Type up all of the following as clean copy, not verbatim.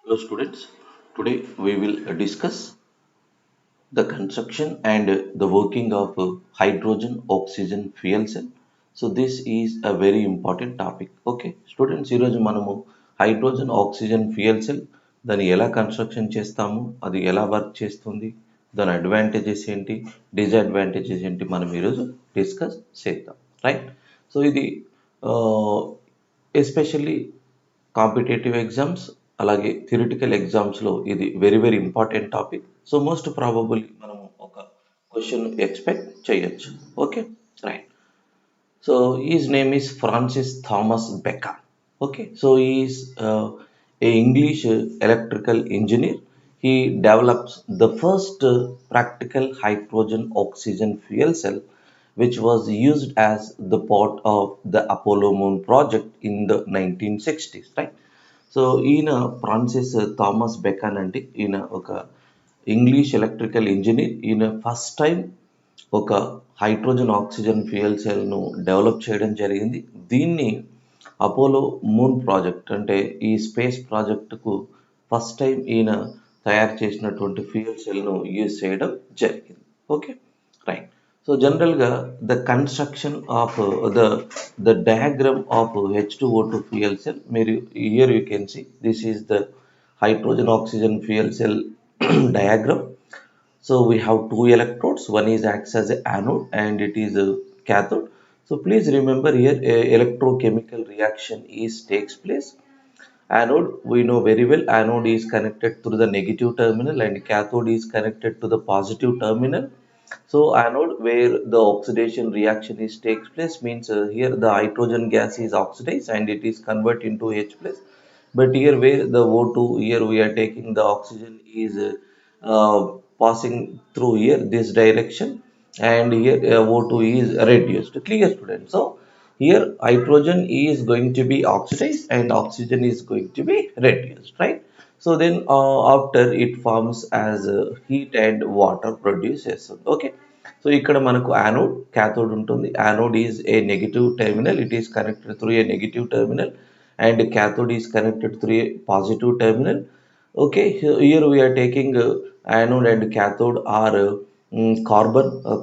Hello students, today we will discuss the construction and the working of hydrogen oxygen fuel cell. So this is a very important topic. Okay, students, ఈరోజు మనము hydrogen oxygen fuel cell దాన్ని ఎలా construction చేస్తాము, అది ఎలా work చేస్తుంది, దాని advantages ఏంటి, డిసడ్వాంటేజెస్ ఏంటి, మనం ఈరోజు డిస్కస్ చేద్దాం. రైట్. సో ఇది ఎస్పెషల్లీ కాంపిటేటివ్ ఎగ్జామ్స్ అలాగే థియరిటికల్ ఎగ్జామ్స్లో ఇది very very important topic. So most probable మనం ఒక క్వశ్చన్ ఎక్స్పెక్ట్ చేయొచ్చు. Okay, right. So his name is Francis Thomas Bacon. Okay, so he is a English electrical engineer. He develops the first practical hydrogen oxygen fuel cell, which was used as the part of the Apollo moon project in the 1960s, right? So ఈయన Francis Thomas beacon అంటే ఈయన ఒక English electrical engineer. ఈయన first time ఒక hydrogen oxygen fuel సెల్ను develop చేయడం జరిగింది. దీన్ని అపోలో మూన్ ప్రాజెక్ట్ అంటే ఈ స్పేస్ ప్రాజెక్టుకు ఫస్ట్ టైం ఈయన తయారు చేసినటువంటి ఫ్యూయల్ సెల్ను యూజ్ చేయడం జరిగింది. Okay, right. సో జనరల్గా the construction of the diagram of H2O2 fuel cell, మీరు here you can see this is the hydrogen oxygen fuel cell diagram. So we have two electrodes, one is acts as a anode and it is a cathode. So please remember here a electrochemical reaction is takes place. Anode, we know very well, anode is connected through the negative terminal and cathode is connected to the positive terminal. So anode where the oxidation reaction is takes place means here the hydrogen gas is oxidized and it is converted into H plus. But here where the O2, here we are taking the oxygen is passing through here this direction, and here O2 is reduced. Clear, students? So here hydrogen is going to be oxidized and oxygen is going to be reduced, right? So then after it forms as heat and water produces. Okay, so ఇక్కడ మనకు anode cathode ఉంటుంది. Anode is a negative terminal, it is connected through a negative terminal, and cathode is connected through a positive terminal. Okay, here we are taking anode and cathode are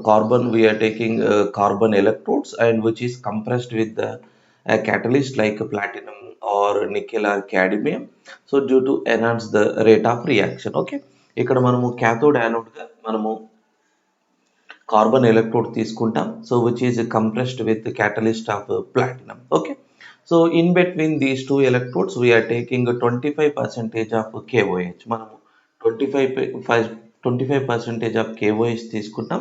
carbon we are taking carbon electrodes, and which is compressed with the catalyst like platinum or nickel or cadmium, so due to enhance the rate of reaction. Okay, ఇక్కడ మనము cathode anode గా మనము carbon electrode తీసుకుంటాం, so which is compressed with catalyst of platinum. Okay, so in between these two electrodes we are taking 25% of KOH. మనము 25% of KOH తీసుకుంటాం,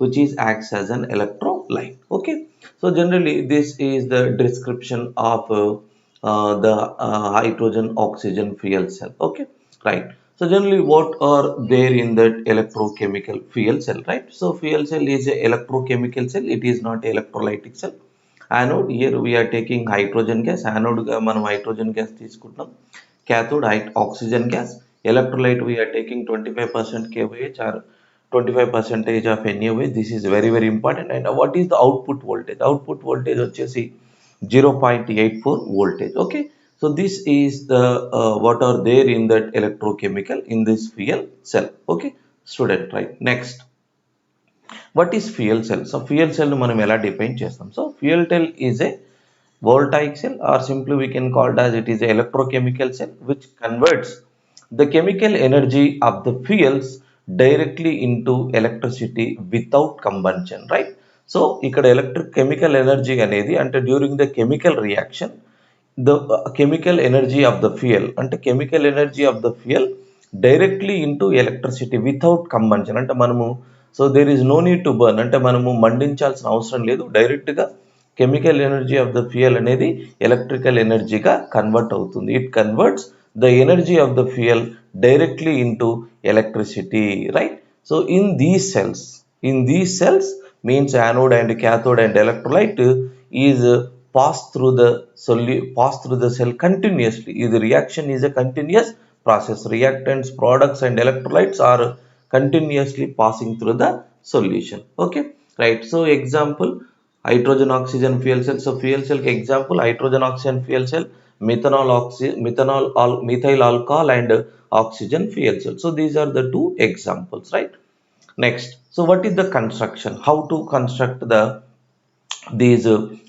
which is acts as an electrolyte. Okay, so generally this is the description of the hydrogen oxygen fuel cell. Okay, right. So generally what are there in that electrochemical fuel cell, right? So fuel cell is a electrochemical cell, it is not electrolytic cell. Anode, here we are taking hydrogen gas, anode ga manam hydrogen gas తీసుకుంటాం, cathode oxygen gas, electrolyte we are taking 25% KOH or 25% of NaOH. This is very very important. And what is the output voltage? Output voltage వచ్చేసి 0.84 voltage. Okay, so this is the what are there in that electrochemical in this fuel cell. Okay, student, right? Next, what is fuel cell? So fuel cell ను మనం ఎలా define చేస్తాం? So fuel cell is a voltaic cell, or simply we can call it as it is a electrochemical cell which converts the chemical energy of the fuels directly into electricity without combustion, right? So ఇక్కడ electrochemical energy అనేది అంటే during the chemical reaction the chemical energy of the fuel అంటే chemical energy of the fuel directly into electricity without combustion అంటే మనము so there is no need to burn అంటే మనము మండించాల్సిన అవసరం లేదు, డైరెక్ట్గా chemical energy of the fuel అనేది electrical ఎనర్జీగా కన్వర్ట్ అవుతుంది. It converts the energy of the fuel directly into electricity, right? So in these cells means anode and cathode and electrolyte is pass through the cell continuously. The reaction is a continuous process. Reactants, products and electrolytes are continuously passing through the solution. Okay, right. So example, hydrogen oxygen fuel cell. So fuel cell example, hydrogen oxygen fuel cell methyl alcohol and oxygen fuel cell. So these are the two examples, right? Next, so what is the construction? How to construct these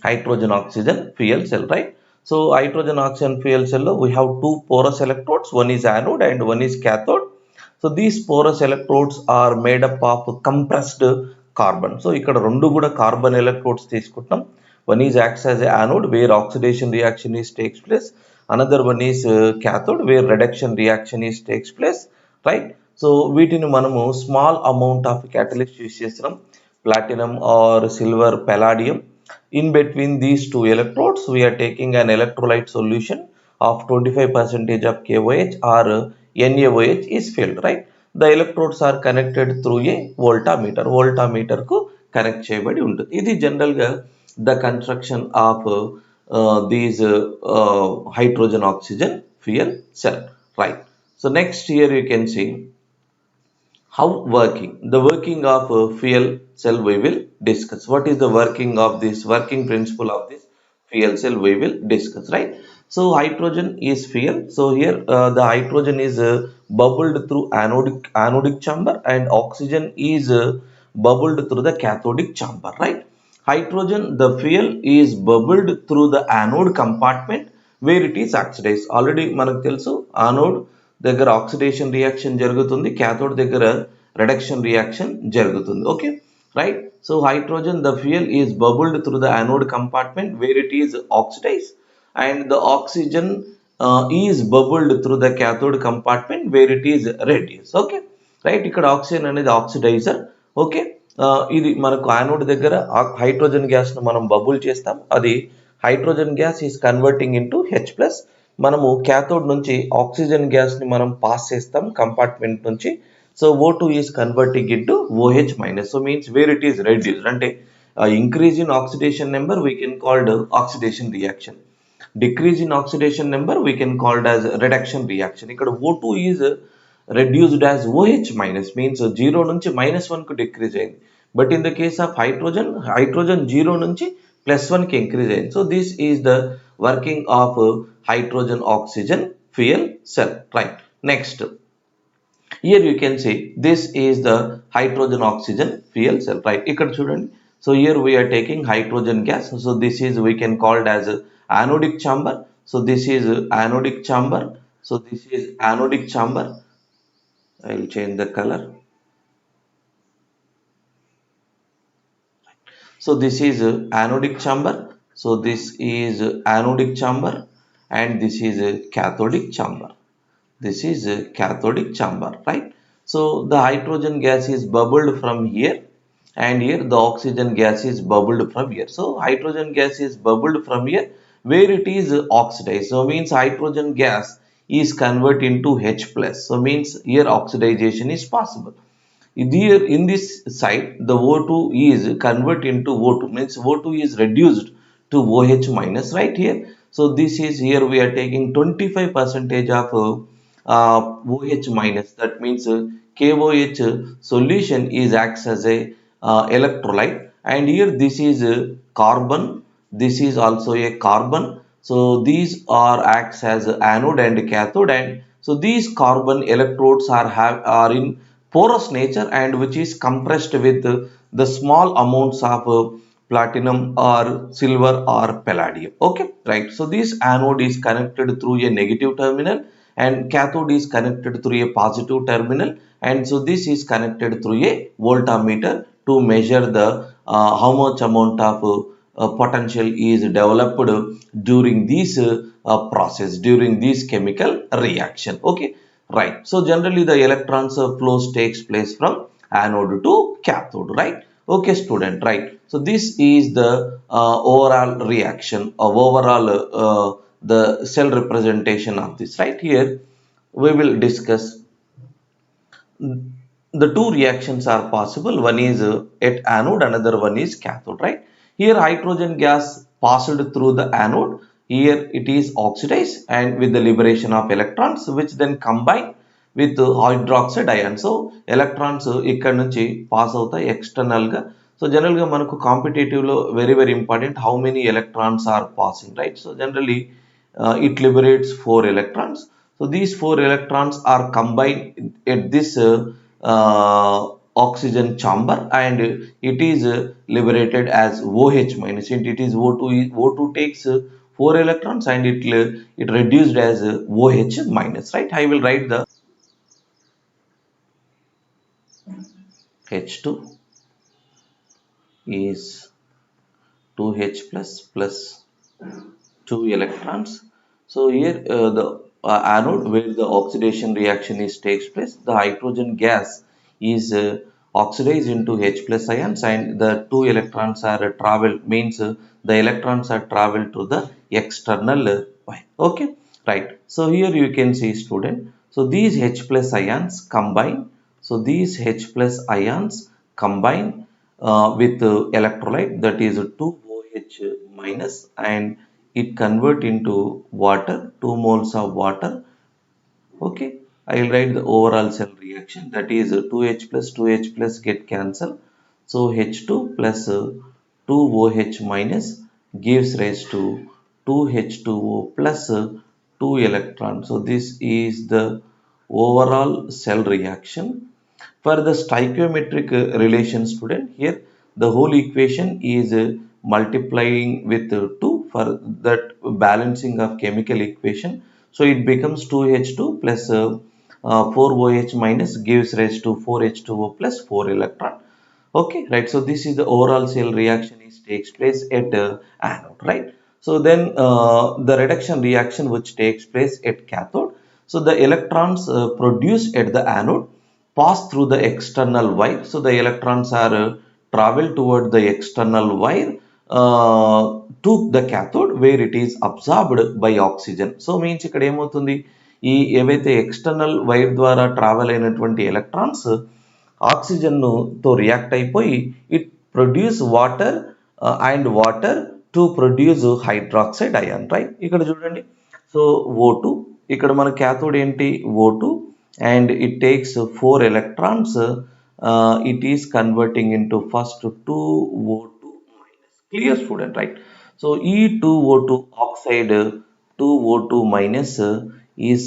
hydrogen oxygen fuel cell, right? So hydrogen oxygen fuel cell we have two porous electrodes, one is anode and one is cathode. So these porous electrodes are made up of compressed carbon. So ఇక్కడ రెండు కూడా carbon electrodes తీసుకుంటాం. One is acts as a anode where oxidation reaction is takes place. Another one is cathode where reduction reaction is takes place, right? So వీటిని మనము small amount of catalyst use చేస్తున్నాం, platinum or silver palladium. In between these two electrodes we are taking an electrolyte solution of 25% of KOH or NaOH is filled, right? The electrodes are connected through a voltameter కు connect చేయబడి ఉంటుంది. ఇది general గా the construction of these hydrogen oxygen fuel cell, right? So next here you can see how the working of fuel cell we will discuss. What is the working of this working principle of this fuel cell we will discuss, right? So hydrogen is fuel. So here the hydrogen is bubbled through anodic chamber and oxygen is bubbled through the cathodic chamber, right? Hydrogen, the fuel, is bubbled through the anode compartment where it is oxidized. Already మనకు తెలుసు anode దగ్గర oxidation reaction జరుగుతుంది, cathode దగ్గర reduction reaction జరుగుతుంది. Okay, right? So hydrogen the fuel is bubbled through the anode compartment where it is oxidise and the oxygen is bubbled through the cathode compartment where it is reduce. Okay, right? ఇక్కడ oxygen అనేది oxidiser. Okay, ఇది మనకు anode దగ్గర hydrogen gas ను మనం bubble చేస్తాం, అది hydrogen gas is converting into H+. మనము క్యాథోడ్ నుంచి ఆక్సిజన్ గ్యాస్ ని మనం పాస్ చేస్తాం కంపార్ట్మెంట్ నుంచి. So O2 is converting into OH-. So means where it is reduced అంటే increase in oxidation number we can called oxidation reaction, decrease in oxidation number we can called as reduction reaction. ఇక్కడ O2 is reduced as OH-, means 0 నుంచి -1 కు decrease అయింది. But in the case of hydrogen 0 నుంచి +1 కి increase అయింది. So this is the working of hydrogen oxygen fuel cell, right? Next, here you can see this is the hydrogen oxygen fuel cell, right? ఇక్కడ చూడండి. So here we are taking hydrogen gas. So this is we can call it as anodic chamber. So this is anodic chamber. So this is anodic chamber. I will change the color. So this is anodic chamber. So this is anodic chamber and this is cathodic chamber. This is cathodic chamber, right? So the hydrogen gas is bubbled from here and here the oxygen gas is bubbled from here. So hydrogen gas is bubbled from here where it is oxidized. So means hydrogen gas is converted into H+. So means here oxidization is possible. Here in this side the O2 is converted into O2, means O2 is reduced to OH-, right here. So this is here we are taking 25% of OH-. That means KOH solution is acts as a electrolyte and here this is carbon, this is also a carbon. So these are acts as anode and cathode, and so these carbon electrodes are in porous nature and which is compressed with the small amounts of platinum or silver or palladium. Okay, right? So this anode is connected through a negative terminal and cathode is connected through a positive terminal, and so this is connected through a voltameter to measure the how much amount of potential is developed during this process, during this chemical reaction. Okay, right? So generally the electrons flows takes place from anode to cathode, right? Okay student, right? So this is the overall reaction of overall the cell representation of this, right? Here we will discuss the two reactions are possible. One is at anode, another one is cathode, right? Here hydrogen gas passed through the anode, here it is oxidized and with the liberation of electrons which then combine with hydroxide ion. So electrons ఇక్కడ నుంచి pass అవుతాయి external గా. So general గా మనకు competitive లో very important how many electrons are passing, right? So generally it liberates 4 electrons. So these 4 electrons are combined at this oxygen chamber, and it is liberated as OH minus. It is O2. O2 takes 4 electrons, and it reduced as OH minus. Right? I will write the H2 is 2H plus 2 electrons. So here the anode where the oxidation reaction is takes place, the hydrogen gas is oxidized into H plus ions, and the 2 electrons are traveled, means the electrons are traveled to the external wire. Okay, right. So here you can see, student. So these H plus ions combine. So these H plus ions combine with electrolyte, that is 2OH minus, and it convert into water, 2 moles of water. Okay, I will write the overall cell reaction, that is 2H plus get cancelled. So H2 plus 2OH minus gives rise to 2H2O plus 2 electrons. So this is the overall cell reaction. For the stoichiometric relation, student, here the whole equation is multiplying with 2 for that balancing of chemical equation. So it becomes 2H2 plus 4OH minus gives rise to 4H2O plus 4 electron. Okay, right. So this is the overall cell reaction is takes place at anode, right? So then the reduction reaction which takes place at cathode. So the electrons produced at the anode pass through the external wire. So the electrons are travel toward the external wire to the cathode where it is absorbed by oxygen. So means ఇక్కడ ఏమవుతుంది, ఈ ఏవైతే external wire ద్వారా travel అయినటువంటి electrons oxygen తో react అయిపోయి it produce water and water to produce hydroxide ion, right? ఇక్కడ చూడండి. సో O2, ఇక్కడ మన క్యాథోడ్ ఏంటి, O2, and it takes 4 electrons. It is converting into first 2O2 minus. Clear, student, right? So E2O2 oxide 2O2 minus is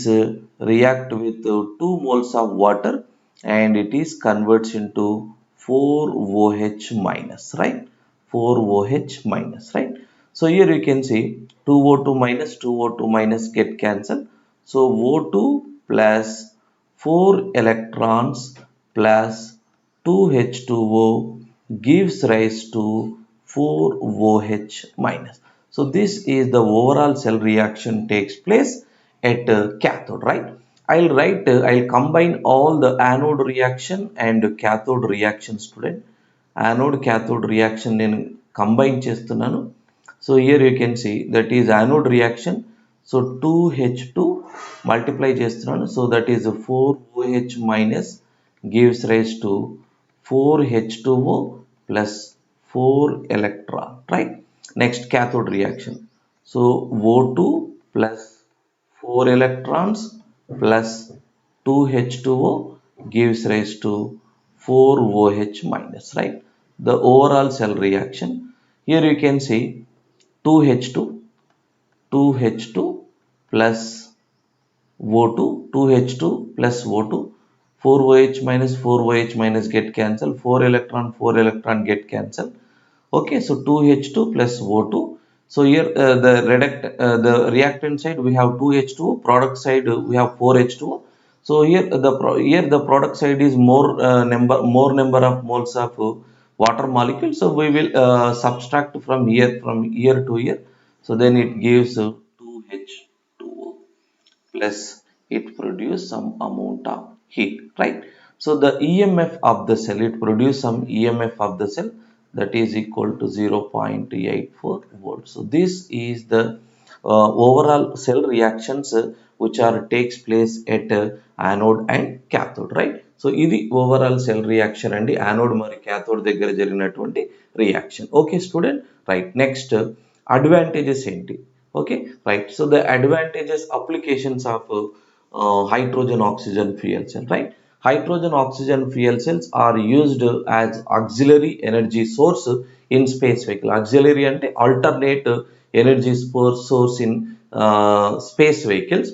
react with 2 moles of water, and it is converts into 4OH minus, right? 4OH minus, right? So here you can see 2O2 minus get cancelled. So O2 plus 4 electrons plus 2H2O gives rise to 4OH minus. So this is the overall cell reaction takes place at cathode, right? I'll combine all the anode reaction and cathode reaction, student. Anode cathode reaction నేను combine చేస్తున్నాను. So here you can see that is anode reaction. So 2H2 multiply చేస్తున్నాను. So that is 4OH minus gives rise to 4H2O plus 4 electron, right? Next cathode reaction. So O2 plus 4 electrons plus 2H2O gives rise to 4OH minus, right? The overall cell reaction. Here you can see 2H2 plus O2, 2H2 plus O2, 4OH minus get cancelled, 4 electron get cancelled. Okay, so 2H2 plus O2. So here the reactant side we have 2H2O, product side we have 4H2O. So here the product side is more number of moles of water molecule. So we will subtract from here to here. So then it gives 2H2O plus it produce some amount of heat, right? So the EMF of the cell, it produce some EMF of the cell, that is equal to 0.84 volts. So this is the overall cell reactions which are takes place at anode and cathode, right? So ఇది overall cell reaction అండి, anode మరి cathode దగ్గర జరిగినటువంటి reaction. Okay, student, right? Next advantages ఏంటి? Okay, right? So the advantages, applications of hydrogen oxygen fuel cell, right? Hydrogen oxygen fuel cells are used as auxiliary energy source in space vehicle. Auxiliary ante alternate energy source in space vehicles,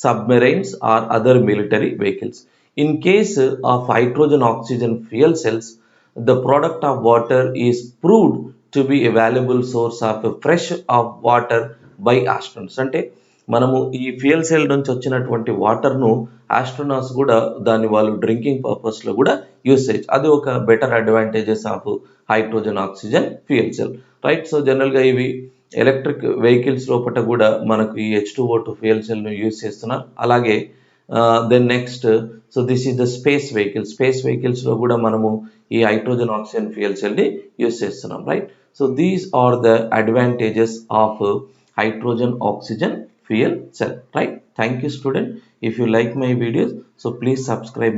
submarines, or other military vehicles. In case of hydrogen oxygen fuel cells, the product of water is proved to be a valuable source of fresh of water by astronauts. అంటే మనము ఈ fuel cell నుంచి వచ్చినటువంటి వాటర్ను astronauts కూడా దాన్ని వాళ్ళు drinking పర్పస్లో కూడా యూస్ చేయొచ్చు. అది ఒక better advantages of hydrogen oxygen fuel cell, right. So జనరల్గా ఇవి ఎలక్ట్రిక్ వెహికల్స్ లోపల కూడా మనకు ఈ H2O2 ఫ్యూయల్ సెల్ను యూస్ చేస్తున్నారు. అలాగే then next, so this is the space వెహికల్స్లో కూడా మనము ఈ హైడ్రోజన్ ఆక్సిజన్ ఫ్యూయల్ సెల్ని యూస్ చేస్తున్నాం, right. So these are the advantages of hydrogen oxygen fuel cell, right. Thank you student. If you like my videos, so please subscribe.